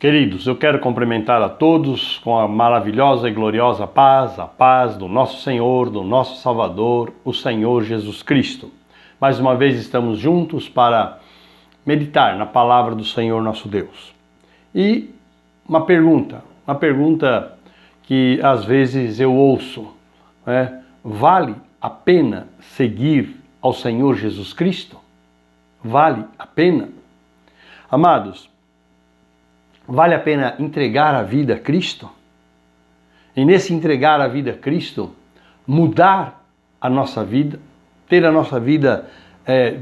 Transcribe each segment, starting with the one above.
Queridos, eu quero cumprimentar a todos com a maravilhosa e gloriosa paz, a paz do nosso Senhor, do nosso Salvador, o Senhor Jesus Cristo. Mais uma vez estamos juntos para meditar na palavra do Senhor nosso Deus. E uma pergunta que às vezes eu ouço, vale a pena seguir ao Senhor Jesus Cristo? Vale a pena? Amados, vale a pena entregar a vida a Cristo? E nesse entregar a vida a Cristo, mudar a nossa vida, ter a nossa vida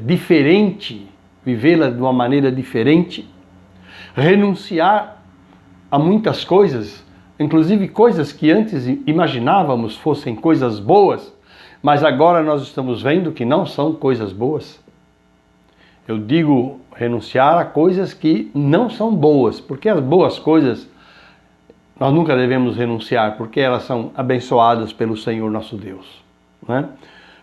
diferente, vivê-la de uma maneira diferente, renunciar a muitas coisas, inclusive coisas que antes imaginávamos fossem coisas boas, mas agora nós estamos vendo que não são coisas boas. Eu digo renunciar a coisas que não são boas, porque as boas coisas nós nunca devemos renunciar, porque elas são abençoadas pelo Senhor nosso Deus. Né?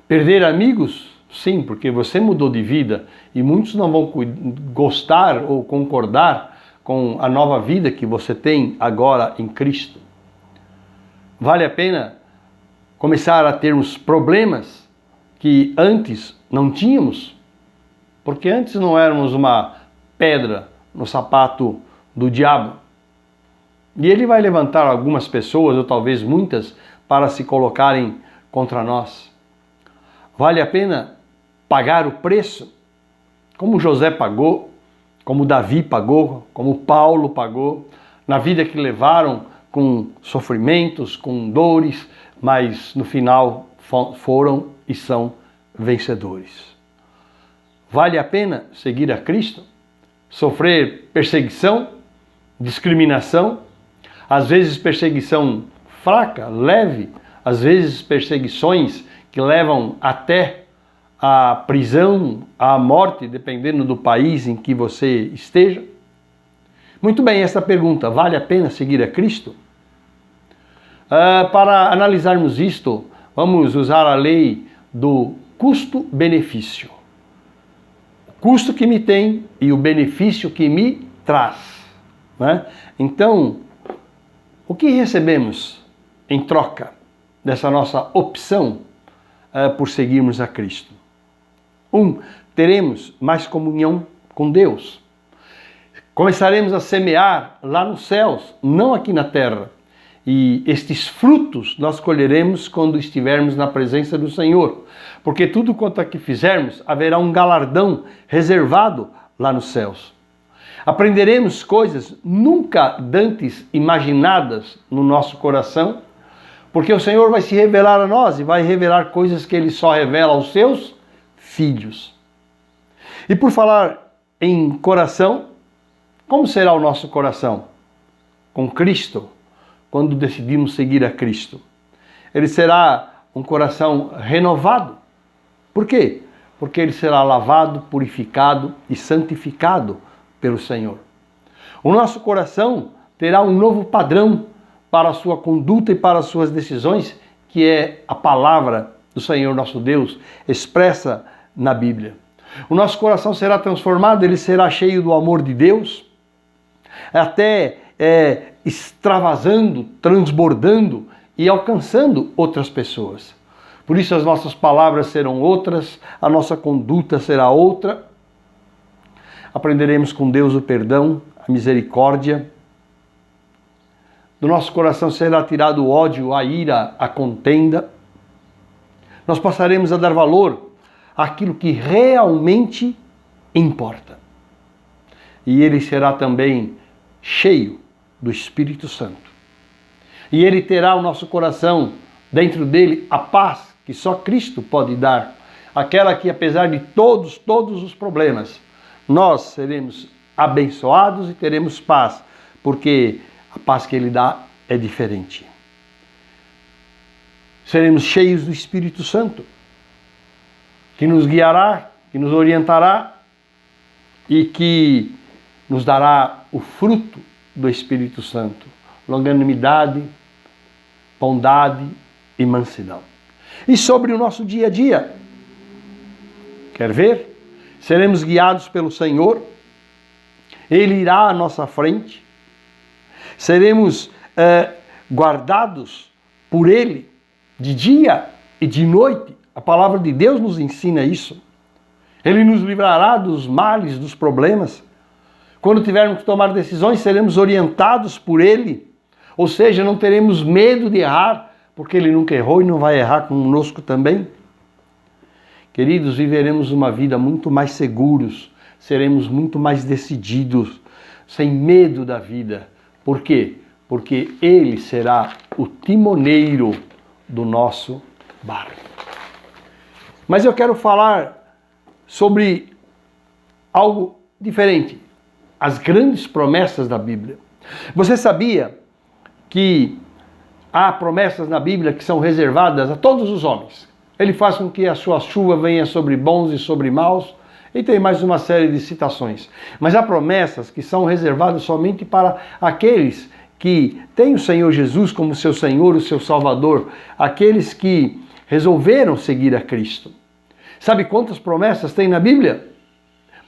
Perder amigos? Sim, porque você mudou de vida e muitos não vão gostar ou concordar com a nova vida que você tem agora em Cristo. Vale a pena começar a termos problemas que antes não tínhamos? Porque antes não éramos uma pedra no sapato do diabo. E ele vai levantar algumas pessoas, ou talvez muitas, para se colocarem contra nós. Vale a pena pagar o preço? Como José pagou, como Davi pagou, como Paulo pagou, na vida que levaram com sofrimentos, com dores, mas no final foram e são vencedores. Vale a pena seguir a Cristo? Sofrer perseguição, discriminação, às vezes perseguição fraca, leve, às vezes perseguições que levam até a prisão, à morte, dependendo do país em que você esteja? Muito bem, essa pergunta, vale a pena seguir a Cristo? Para analisarmos isto, vamos usar a lei do custo-benefício. Custo que me tem e o benefício que me traz. Né? Então, o que recebemos em troca dessa nossa opção por seguirmos a Cristo? Teremos mais comunhão com Deus. Começaremos a semear lá nos céus, não aqui na terra. E estes frutos nós colheremos quando estivermos na presença do Senhor. Porque tudo quanto aqui fizermos, haverá um galardão reservado lá nos céus. Aprenderemos coisas nunca dantes imaginadas no nosso coração, porque o Senhor vai se revelar a nós e vai revelar coisas que Ele só revela aos seus filhos. E por falar em coração, como será o nosso coração? Com Cristo, quando decidimos seguir a Cristo. Ele será um coração renovado. Por quê? Porque ele será lavado, purificado e santificado pelo Senhor. O nosso coração terá um novo padrão para a sua conduta e para as suas decisões, que é a palavra do Senhor nosso Deus, expressa na Bíblia. O nosso coração será transformado, ele será cheio do amor de Deus, até extravasando, transbordando e alcançando outras pessoas. Por isso as nossas palavras serão outras, a nossa conduta será outra. Aprenderemos com Deus o perdão, a misericórdia. Do nosso coração será tirado o ódio, a ira, a contenda. Nós passaremos a dar valor àquilo que realmente importa. E ele será também cheio do Espírito Santo. E ele terá o nosso coração, dentro dele, a paz que só Cristo pode dar. Aquela que, apesar de todos os problemas, nós seremos abençoados e teremos paz, porque a paz que ele dá é diferente. Seremos cheios do Espírito Santo, que nos guiará, que nos orientará e que nos dará o fruto do Espírito Santo, longanimidade, bondade e mansidão. E sobre o nosso dia a dia, quer ver? Seremos guiados pelo Senhor, Ele irá à nossa frente, seremos guardados por Ele de dia e de noite. A palavra de Deus nos ensina isso. Ele nos livrará dos males, dos problemas. Quando tivermos que tomar decisões, seremos orientados por Ele. Ou seja, não teremos medo de errar, porque Ele nunca errou e não vai errar conosco também. Queridos, viveremos uma vida muito mais seguros, seremos muito mais decididos, sem medo da vida. Por quê? Porque Ele será o timoneiro do nosso barco. Mas eu quero falar sobre algo diferente. As grandes promessas da Bíblia. Você sabia que há promessas na Bíblia que são reservadas a todos os homens? Ele faz com que a sua chuva venha sobre bons e sobre maus. E tem mais uma série de citações. Mas há promessas que são reservadas somente para aqueles que têm o Senhor Jesus como seu Senhor, o seu Salvador. Aqueles que resolveram seguir a Cristo. Sabe quantas promessas tem na Bíblia?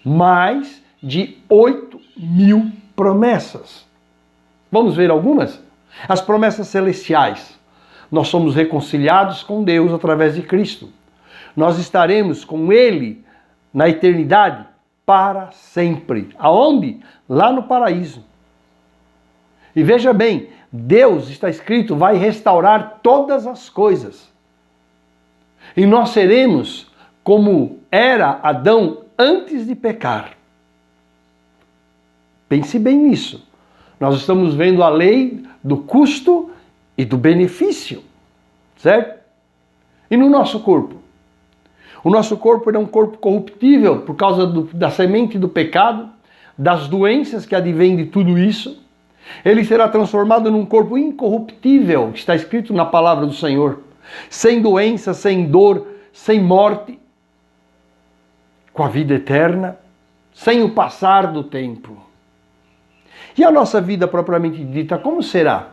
Mais de 8.000 promessas. Vamos ver algumas? As promessas celestiais. Nós somos reconciliados com Deus através de Cristo. Nós estaremos com Ele na eternidade para sempre. Aonde? Lá no paraíso. E veja bem, Deus, está escrito, vai restaurar todas as coisas. E nós seremos como era Adão antes de pecar. Pense bem nisso. Nós estamos vendo a lei do custo e do benefício, certo? E no nosso corpo? O nosso corpo é um corpo corruptível por causa da semente do pecado, das doenças que advêm de tudo isso. Ele será transformado num corpo incorruptível, que está escrito na palavra do Senhor. Sem doença, sem dor, sem morte, com a vida eterna, sem o passar do tempo. E a nossa vida propriamente dita, como será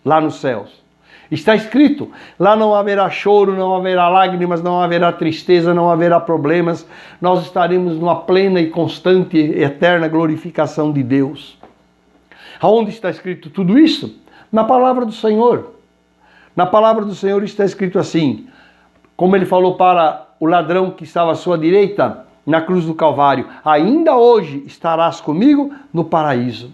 lá nos céus? Está escrito, lá não haverá choro, não haverá lágrimas, não haverá tristeza, não haverá problemas. Nós estaremos numa plena e constante e eterna glorificação de Deus. Aonde está escrito tudo isso? Na palavra do Senhor. Na palavra do Senhor está escrito assim, como ele falou para o ladrão que estava à sua direita na cruz do Calvário, ainda hoje estarás comigo no paraíso.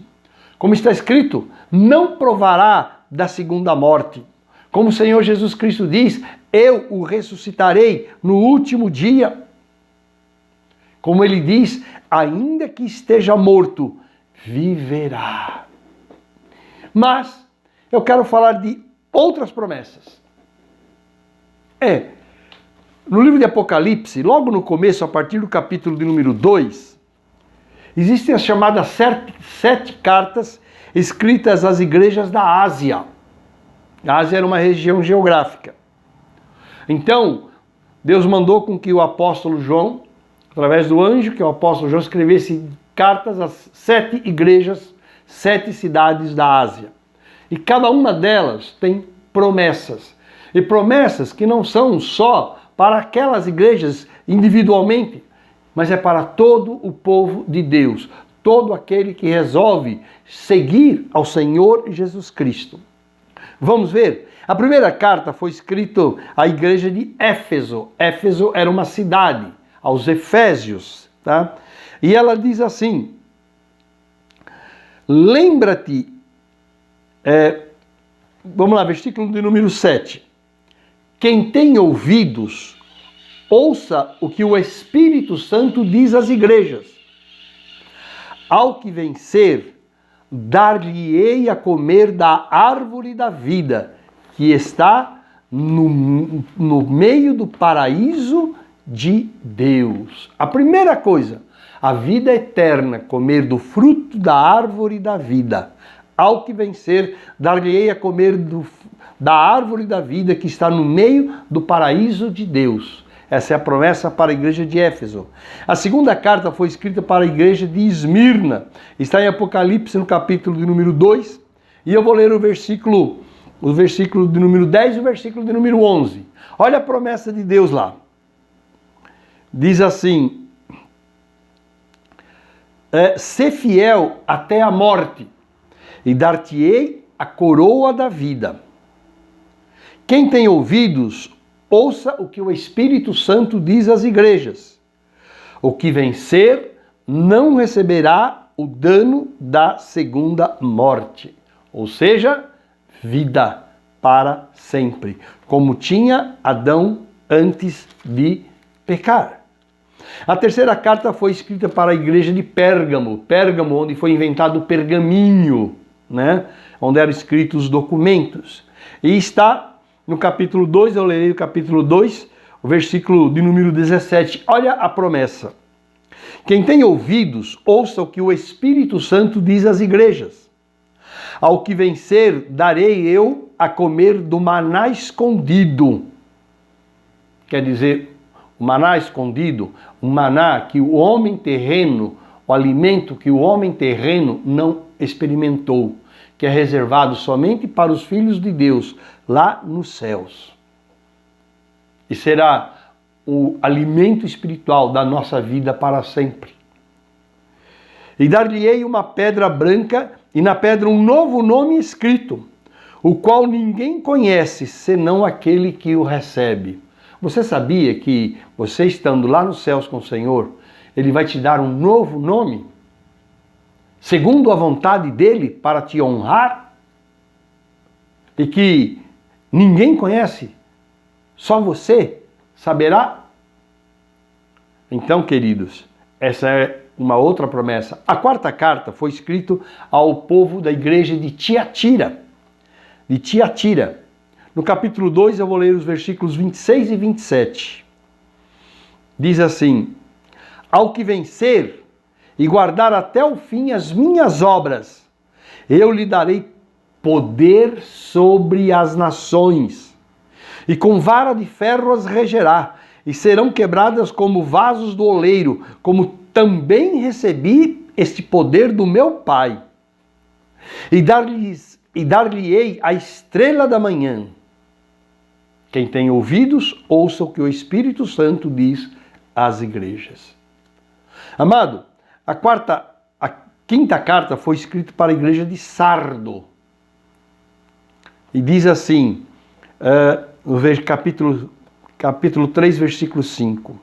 Como está escrito, não provará da segunda morte. Como o Senhor Jesus Cristo diz, eu o ressuscitarei no último dia. Como ele diz, ainda que esteja morto, viverá. Mas eu quero falar de outras promessas. No livro de Apocalipse, logo no começo, a partir do capítulo de número 2, existem as chamadas 7 cartas escritas às igrejas da Ásia. A Ásia era uma região geográfica. Então, Deus mandou com que o apóstolo João, através do anjo, que é o apóstolo João, escrevesse cartas às 7 igrejas, 7 cidades da Ásia. E cada uma delas tem promessas. E promessas que não são só para aquelas igrejas individualmente, mas é para todo o povo de Deus. Todo aquele que resolve seguir ao Senhor Jesus Cristo. Vamos ver? A primeira carta foi escrita à igreja de Éfeso. Éfeso era uma cidade, aos Efésios, tá? E ela diz assim, lembra-te, vamos lá, versículo de número 7. Quem tem ouvidos, ouça o que o Espírito Santo diz às igrejas. Ao que vencer, dar-lhe-ei a comer da árvore da vida, que está no meio do paraíso de Deus. A primeira coisa, a vida eterna, comer do fruto da árvore da vida. Ao que vencer, dar-lhe-ei a comer da árvore da vida, que está no meio do paraíso de Deus. Essa é a promessa para a igreja de Éfeso. A segunda carta foi escrita para a igreja de Esmirna. Está em Apocalipse, no capítulo de número 2. E eu vou ler o versículo de número 10 e o versículo de número 11. Olha a promessa de Deus lá. Diz assim, ser fiel até a morte, e dar-te-ei a coroa da vida. Quem tem ouvidos, ouça o que o Espírito Santo diz às igrejas. O que vencer não receberá o dano da segunda morte, ou seja, vida para sempre, como tinha Adão antes de pecar. A terceira carta foi escrita para a igreja de Pérgamo, Pérgamo, onde foi inventado o pergaminho, né? Onde eram escritos os documentos. E está no capítulo 2, eu lerei o capítulo 2, o versículo de número 17. Olha a promessa. Quem tem ouvidos, ouça o que o Espírito Santo diz às igrejas. Ao que vencer, darei eu a comer do maná escondido. Quer dizer, o maná escondido, o maná que o homem terreno, o alimento que o homem terreno não experimentou, que é reservado somente para os filhos de Deus, lá nos céus. E será o alimento espiritual da nossa vida para sempre. E dar-lhe-ei uma pedra branca, e na pedra um novo nome escrito, o qual ninguém conhece, senão aquele que o recebe. Você sabia que você estando lá nos céus com o Senhor, Ele vai te dar um novo nome? Segundo a vontade dEle, para te honrar? E que ninguém conhece, só você saberá? Então, queridos, essa é uma outra promessa. A quarta carta foi escrita ao povo da igreja de Tiatira. De Tiatira. No capítulo 2, eu vou ler os versículos 26 e 27. Diz assim: ao que vencer e guardar até o fim as minhas obras, eu lhe darei poder sobre as nações, e com vara de ferro as regerá, e serão quebradas como vasos do oleiro, como também recebi este poder do meu Pai. E dar-lhe-ei a estrela da manhã. Quem tem ouvidos, ouça o que o Espírito Santo diz às igrejas. Amado, a quinta carta foi escrita para a igreja de Sardo. E diz assim, no capítulo 3, versículo 5.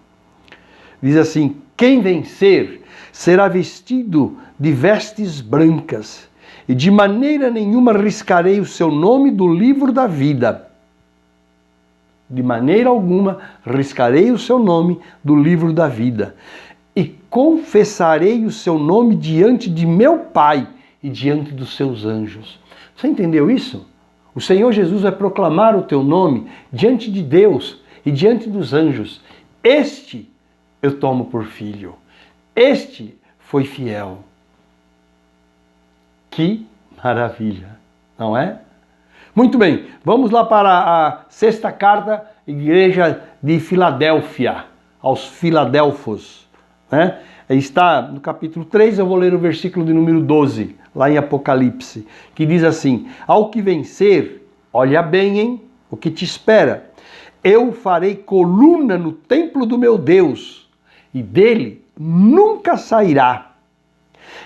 Diz assim: quem vencer será vestido de vestes brancas, e de maneira nenhuma riscarei o seu nome do livro da vida. De maneira alguma riscarei o seu nome do livro da vida. E confessarei o seu nome diante de meu Pai e diante dos seus anjos. Você entendeu isso? O Senhor Jesus vai proclamar o teu nome diante de Deus e diante dos anjos. Este eu tomo por filho. Este foi fiel. Que maravilha, não é? Muito bem, vamos lá para a sexta carta, igreja de Filadélfia, aos Filadelfos. Né? Está no capítulo 3, eu vou ler o versículo de número 12, lá em Apocalipse, que diz assim: ao que vencer, olha bem, hein, o que te espera. Eu farei coluna no templo do meu Deus, e dele nunca sairá.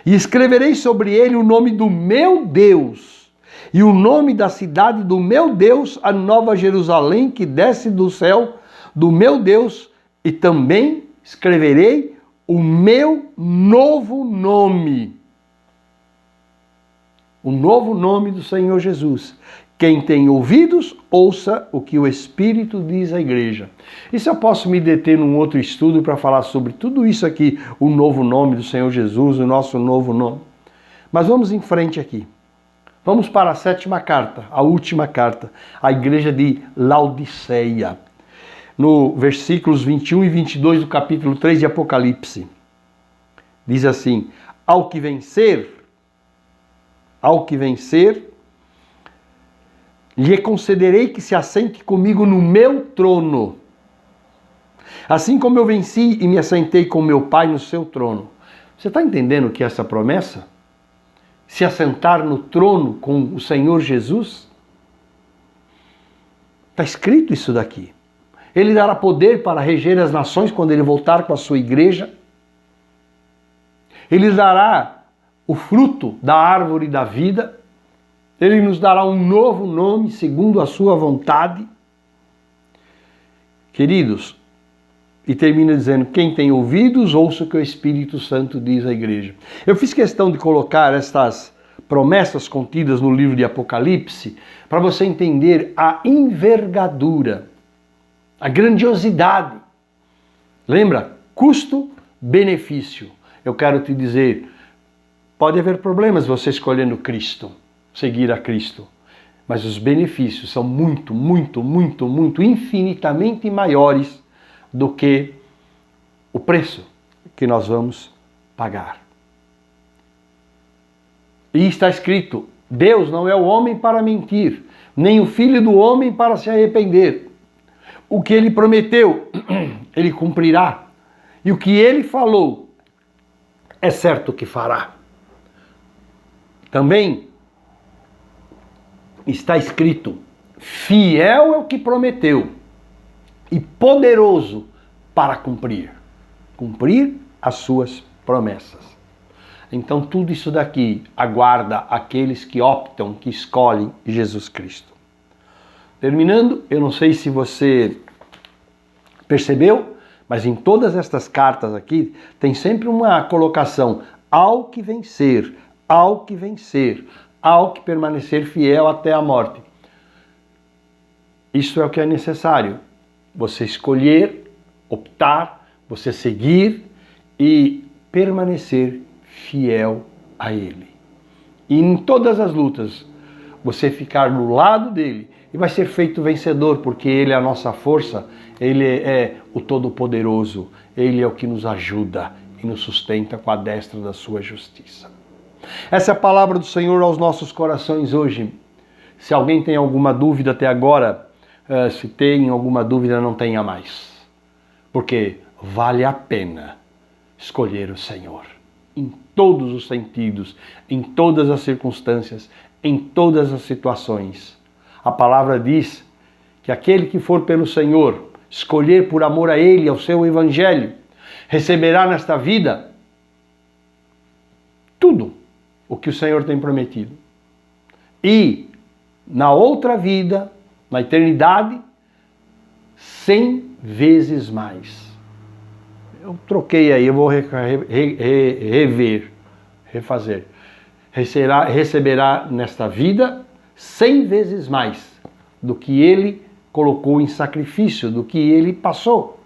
E escreverei sobre ele o nome do meu Deus, e o nome da cidade do meu Deus, a nova Jerusalém, que desce do céu do meu Deus, e também escreverei o meu novo nome. O novo nome do Senhor Jesus. Quem tem ouvidos, ouça o que o Espírito diz à igreja. E se eu posso me deter num outro estudo para falar sobre tudo isso aqui, o novo nome do Senhor Jesus, o nosso novo nome. Mas vamos em frente aqui. Vamos para a sétima carta, a última carta, à igreja de Laodiceia. No versículos 21 e 22 do capítulo 3 de Apocalipse. Diz assim: ao que vencer, lhe concederei que se assente comigo no meu trono. Assim como eu venci e me assentei com meu Pai no seu trono. Você está entendendo o que é essa promessa? Se assentar no trono com o Senhor Jesus? Está escrito isso daqui. Ele dará poder para reger as nações quando ele voltar com a sua igreja. Ele dará o fruto da árvore da vida Ele nos dará um novo nome segundo a sua vontade. Queridos, e termina dizendo, quem tem ouvidos, ouça o que o Espírito Santo diz à igreja. Eu fiz questão de colocar estas promessas contidas no livro de Apocalipse para você entender a envergadura, a grandiosidade. Lembra? Custo-benefício. Eu quero te dizer, pode haver problemas você escolhendo Cristo, seguir a Cristo, mas os benefícios são muito, muito, muito, muito, infinitamente maiores do que o preço que nós vamos pagar. E está escrito, Deus não é o homem para mentir, nem o filho do homem para se arrepender. O que ele prometeu, ele cumprirá. E o que ele falou, é certo que fará. Também está escrito, fiel é o que prometeu e poderoso para cumprir as suas promessas. Então tudo isso daqui aguarda aqueles que optam, que escolhem Jesus Cristo. Terminando, eu não sei se você percebeu, mas em todas estas cartas aqui tem sempre uma colocação, ao que vencer, ao que vencer, ao que permanecer fiel até a morte. Isso é o que é necessário. Você escolher, optar, você seguir e permanecer fiel a Ele. E em todas as lutas, você ficar do lado dele e vai ser feito vencedor, porque Ele é a nossa força, Ele é o Todo-Poderoso, Ele é o que nos ajuda e nos sustenta com a destra da sua justiça. Essa é a palavra do Senhor aos nossos corações hoje. Se alguém tem alguma dúvida até agora, se tem alguma dúvida, não tenha mais. Porque vale a pena escolher o Senhor. Em todos os sentidos, em todas as circunstâncias, em todas as situações. A palavra diz que aquele que for pelo Senhor, escolher por amor a Ele, ao seu Evangelho, receberá nesta vida tudo o que o Senhor tem prometido. E na outra vida, na eternidade, 100 vezes mais. Eu troquei aí, eu vou refazer. Receberá nesta vida 100 vezes mais do que ele colocou em sacrifício, do que ele passou.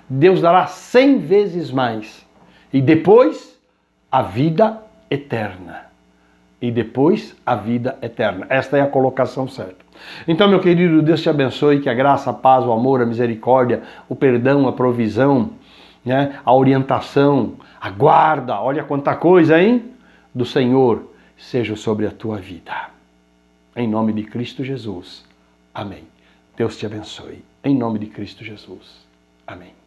Deus dará 100 vezes mais. E depois, a vida eterna. E depois, a vida eterna. Esta é a colocação certa. Então, meu querido, Deus te abençoe, que a graça, a paz, o amor, a misericórdia, o perdão, a provisão, né, a orientação, a guarda, olha quanta coisa, hein? Do Senhor seja sobre a tua vida. Em nome de Cristo Jesus. Amém. Deus te abençoe. Em nome de Cristo Jesus. Amém.